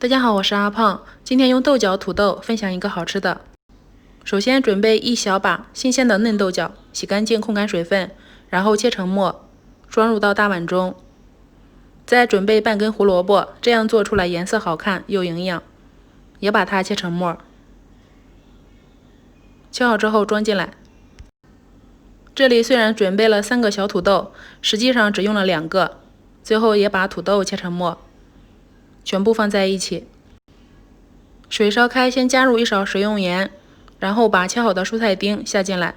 大家好，我是阿胖，今天用豆角土豆分享一个好吃的。首先准备一小把新鲜的嫩豆角，洗干净控干水分，然后切成末，装入到大碗中。再准备半根胡萝卜，这样做出来颜色好看又营养，也把它切成末。切好之后装进来。这里虽然准备了3个小土豆，实际上只用了2个。最后也把土豆切成末，全部放在一起。水烧开，先加入1勺食用盐，然后把切好的蔬菜丁下进来，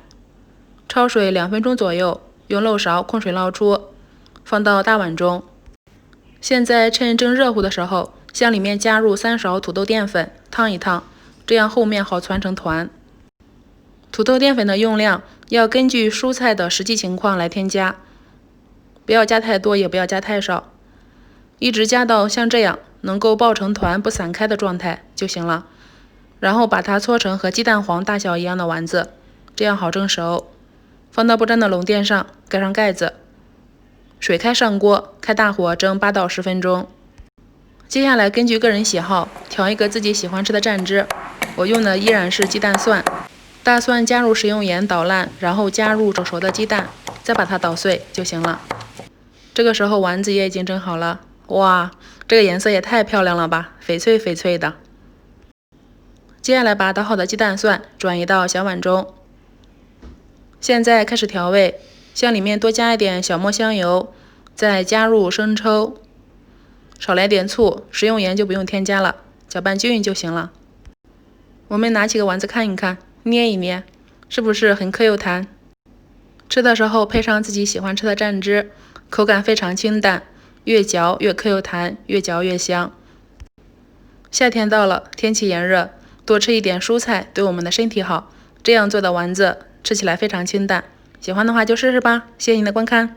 焯水2分钟左右，用漏勺控水捞出，放到大碗中。现在趁正热乎的时候，向里面加入3勺土豆淀粉，烫一烫，这样后面好攒成团。土豆淀粉的用量要根据蔬菜的实际情况来添加，不要加太多，也不要加太少，一直加到像这样能够爆成团不散开的状态就行了。然后把它搓成和鸡蛋黄大小一样的丸子，这样好蒸熟。放到不粘的笼垫上，盖上盖子，水开上锅，开大火蒸8到10分钟。接下来根据个人喜好调一个自己喜欢吃的蘸汁，我用的依然是鸡蛋蒜。大蒜加入食用盐捣烂，然后加入煮熟的鸡蛋，再把它捣碎就行了。这个时候丸子也已经蒸好了，哇，这个颜色也太漂亮了吧，翡翠翡翠的。接下来把捣好的鸡蛋蒜转移到小碗中。现在开始调味，向里面多加一点小磨香油，再加入生抽，少来点醋，食用盐就不用添加了，搅拌均匀就行了。我们拿起个丸子看一看，捏一捏，是不是很 Q 又弹？吃的时候配上自己喜欢吃的蘸汁，口感非常清淡，越嚼越 Q 又弹，越嚼越香。夏天到了，天气炎热，多吃一点蔬菜对我们的身体好。这样做的丸子吃起来非常清淡，喜欢的话就试试吧。谢谢您的观看。